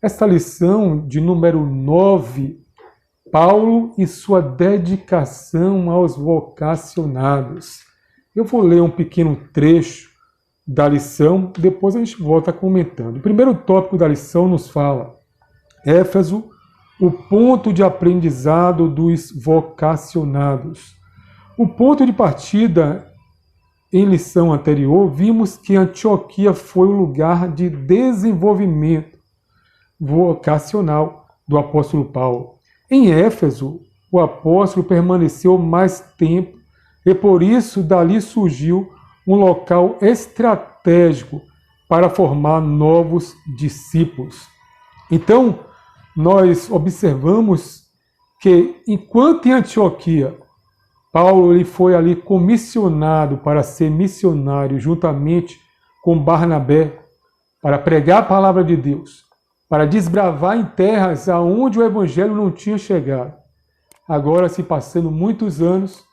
esta lição de número 9, Paulo e sua dedicação aos vocacionados. Eu vou ler um pequeno trecho da lição, depois a gente volta comentando. O primeiro tópico da lição nos fala: Éfeso, o ponto de aprendizado dos vocacionados. O ponto de partida, em lição anterior, vimos que Antioquia foi o lugar de desenvolvimento vocacional do apóstolo Paulo. Em Éfeso, o apóstolo permaneceu mais tempo e por isso dali surgiu um local estratégico para formar novos discípulos. Então, nós observamos que enquanto em Antioquia, Paulo ele foi ali comissionado para ser missionário juntamente com Barnabé, para pregar a palavra de Deus, para desbravar em terras aonde o evangelho não tinha chegado. Agora, se passando muitos anos,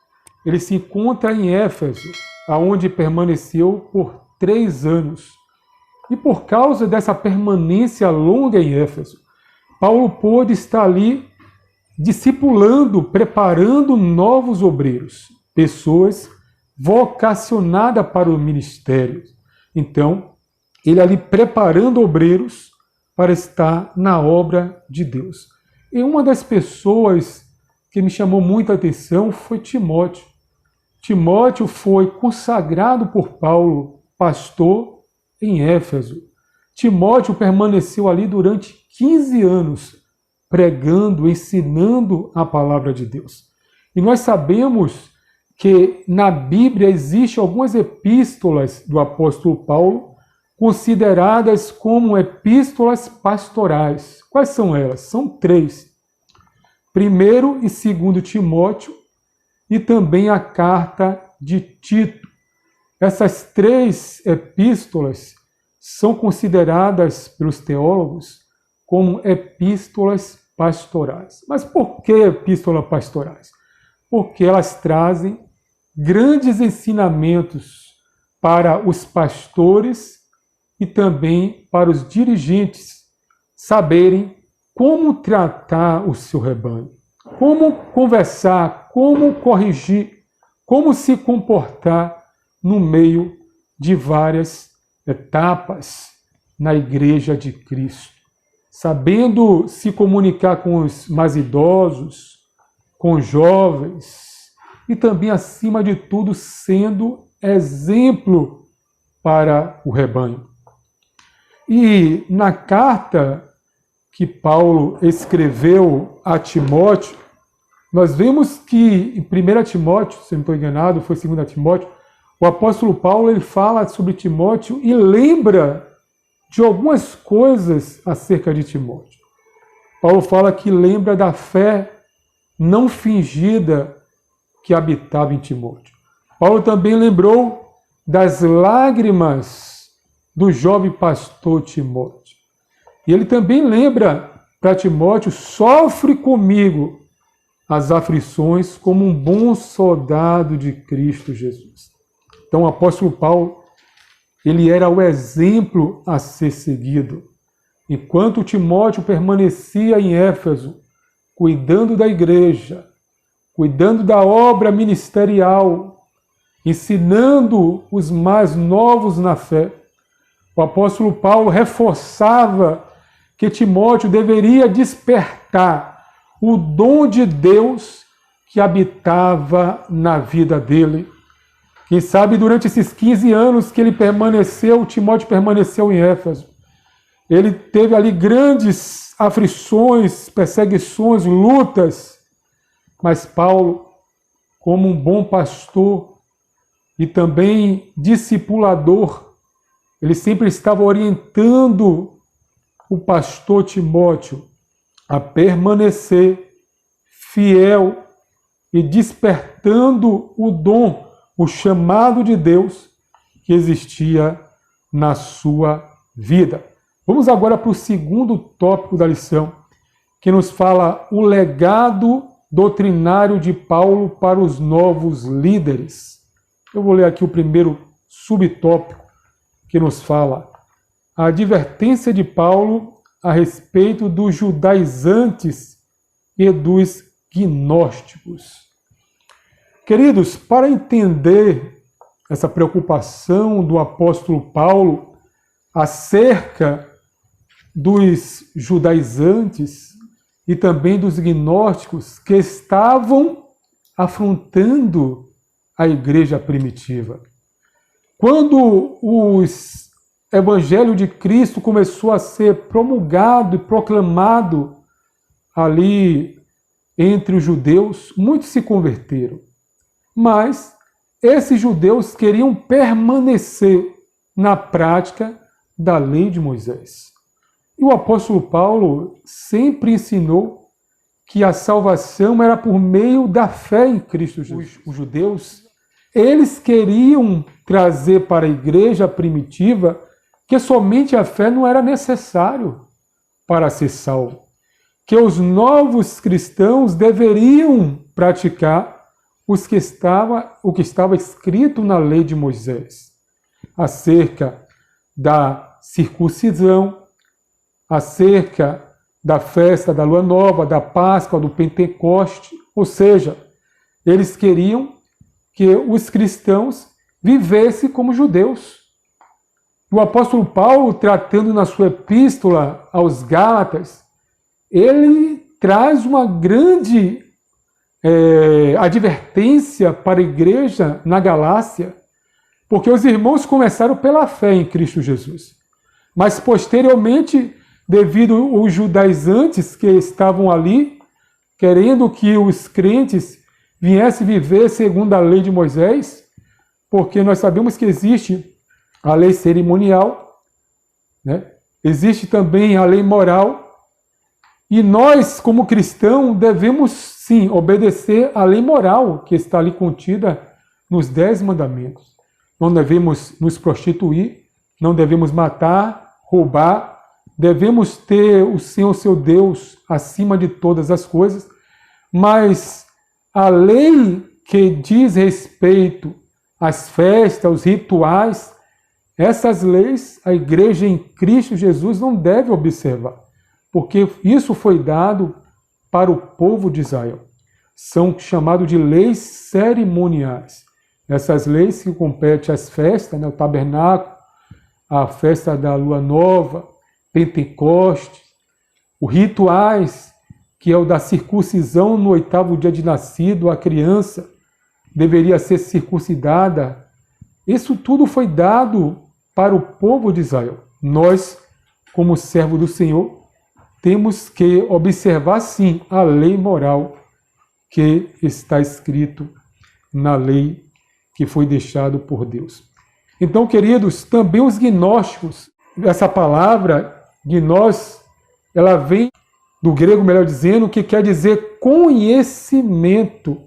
ele se encontra em Éfeso, aonde permaneceu por 3 anos. E por causa dessa permanência longa em Éfeso, Paulo pôde estar ali discipulando, preparando novos obreiros, pessoas vocacionadas para o ministério. Então, ele ali preparando obreiros para estar na obra de Deus. E uma das pessoas que me chamou muita atenção foi Timóteo. Timóteo foi consagrado por Paulo, pastor em Éfeso. Timóteo permaneceu ali durante 15 anos, pregando, ensinando a palavra de Deus. E nós sabemos que na Bíblia existem algumas epístolas do apóstolo Paulo consideradas como epístolas pastorais. Quais são elas? São 3. 1º e 2º Timóteo e também a carta de Tito. Essas 3 epístolas são consideradas pelos teólogos como epístolas pastorais. Mas por que epístolas pastorais? Porque elas trazem grandes ensinamentos para os pastores e também para os dirigentes saberem como tratar o seu rebanho, como conversar, como corrigir, como se comportar no meio de várias etapas na Igreja de Cristo. Sabendo se comunicar com os mais idosos, com os jovens e também, acima de tudo, sendo exemplo para o rebanho. E na carta que Paulo escreveu a Timóteo, nós vemos que em 1 Timóteo, se não estou enganado, foi 2 Timóteo, o apóstolo Paulo ele fala sobre Timóteo e lembra de algumas coisas acerca de Timóteo. Paulo fala que lembra da fé não fingida que habitava em Timóteo. Paulo também lembrou das lágrimas do jovem pastor Timóteo. E ele também lembra para Timóteo: sofre comigo as aflições como um bom soldado de Cristo Jesus. Então o apóstolo Paulo, ele era o exemplo a ser seguido. Enquanto Timóteo permanecia em Éfeso, cuidando da igreja, cuidando da obra ministerial, ensinando os mais novos na fé, o apóstolo Paulo reforçava que Timóteo deveria despertar o dom de Deus que habitava na vida dele. Quem sabe durante esses 15 anos que ele permaneceu, Timóteo permaneceu em Éfeso, ele teve ali grandes aflições, perseguições, lutas, mas Paulo, como um bom pastor e também discipulador, ele sempre estava orientando o pastor Timóteo a permanecer fiel e despertando o dom, o chamado de Deus que existia na sua vida. Vamos agora para o segundo tópico da lição, que nos fala o legado doutrinário de Paulo para os novos líderes. Eu vou ler aqui o primeiro subtópico, que nos fala a advertência de Paulo a respeito dos judaizantes e dos gnósticos. Queridos, para entender essa preocupação do apóstolo Paulo acerca dos judaizantes e também dos gnósticos que estavam afrontando a igreja primitiva. Quando o Evangelho de Cristo começou a ser promulgado e proclamado ali entre os judeus, muitos se converteram. Mas esses judeus queriam permanecer na prática da lei de Moisés. E o apóstolo Paulo sempre ensinou que a salvação era por meio da fé em Cristo Jesus. Os judeus, eles queriam trazer para a igreja primitiva que somente a fé não era necessário para ser salvo, que os novos cristãos deveriam praticar o que estava escrito na lei de Moisés, acerca da circuncisão, acerca da festa da Lua Nova, da Páscoa, do Pentecoste. Ou seja, eles queriam que os cristãos vivessem como judeus. O apóstolo Paulo, tratando na sua epístola aos Gálatas, ele traz uma grande advertência para a igreja na Galácia, porque os irmãos começaram pela fé em Cristo Jesus. Mas posteriormente, devido aos judaizantes que estavam ali, querendo que os crentes viessem viver segundo a lei de Moisés, porque nós sabemos que existe a lei cerimonial, né? Existe também a lei moral, e nós, como cristãos, devemos sim obedecer à lei moral que está ali contida nos 10 mandamentos. Não devemos nos prostituir, não devemos matar, roubar, devemos ter o Senhor, seu Deus, acima de todas as coisas, mas a lei que diz respeito às festas, aos rituais, essas leis a igreja em Cristo Jesus não deve observar, porque isso foi dado para o povo de Israel. São chamados de leis cerimoniais. Essas leis que competem às festas, né, o tabernáculo, a festa da Lua Nova, Pentecoste, os rituais, que é o da circuncisão no 8º dia de nascido, a criança deveria ser circuncidada. Isso tudo foi dado para o povo de Israel. Nós, como servo do Senhor, temos que observar sim a lei moral que está escrito na lei que foi deixado por Deus. Então, queridos, também os gnósticos, essa palavra gnós, ela vem do grego, melhor dizendo, que quer dizer conhecimento.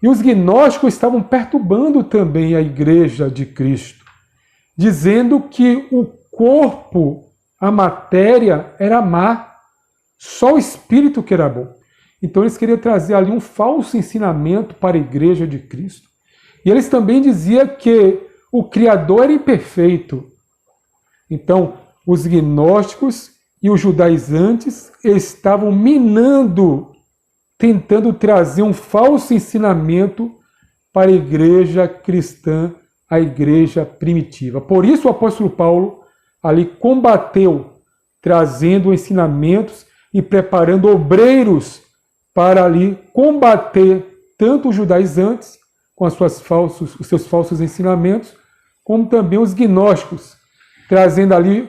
E os gnósticos estavam perturbando também a igreja de Cristo, dizendo que o corpo, a matéria, era má, só o espírito que era bom. Então eles queriam trazer ali um falso ensinamento para a igreja de Cristo. E eles também diziam que o Criador era imperfeito. Então, os gnósticos e os judaizantes estavam minando, tentando trazer um falso ensinamento para a igreja cristã, a igreja primitiva. Por isso o apóstolo Paulo ali combateu, trazendo ensinamentos e preparando obreiros para ali combater tanto os judaizantes com os seus falsos ensinamentos, como também os gnósticos, trazendo ali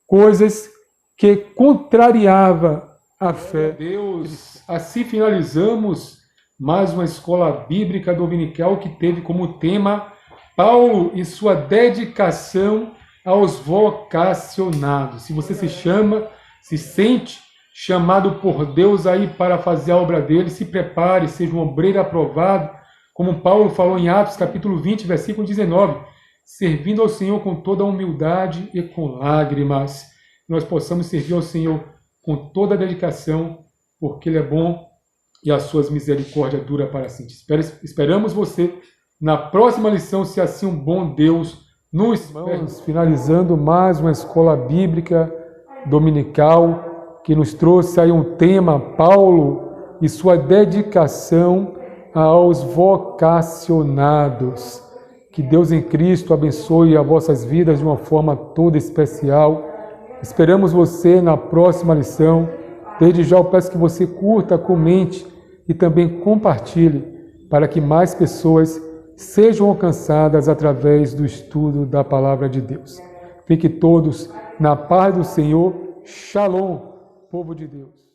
coisas que contrariava a fé. Deus, assim finalizamos mais uma escola bíblica dominical que teve como tema Paulo e sua dedicação aos vocacionados. Se você se sente chamado por Deus aí para fazer a obra dele, se prepare, seja um obreiro aprovado, como Paulo falou em Atos capítulo 20, versículo 19, servindo ao Senhor com toda a humildade e com lágrimas. Nós possamos servir ao Senhor com toda a dedicação, porque Ele é bom e as suas misericórdias duram para sempre. Esperamos você na próxima lição, se assim um bom Deus nos espera. Finalizando mais uma escola bíblica dominical, que nos trouxe aí um tema, Paulo e sua dedicação aos vocacionados. Que Deus em Cristo abençoe as vossas vidas de uma forma toda especial. Esperamos você na próxima lição. Desde já eu peço que você curta, comente e também compartilhe para que mais pessoas sejam alcançadas através do estudo da Palavra de Deus. Fiquem todos na paz do Senhor. Shalom, povo de Deus.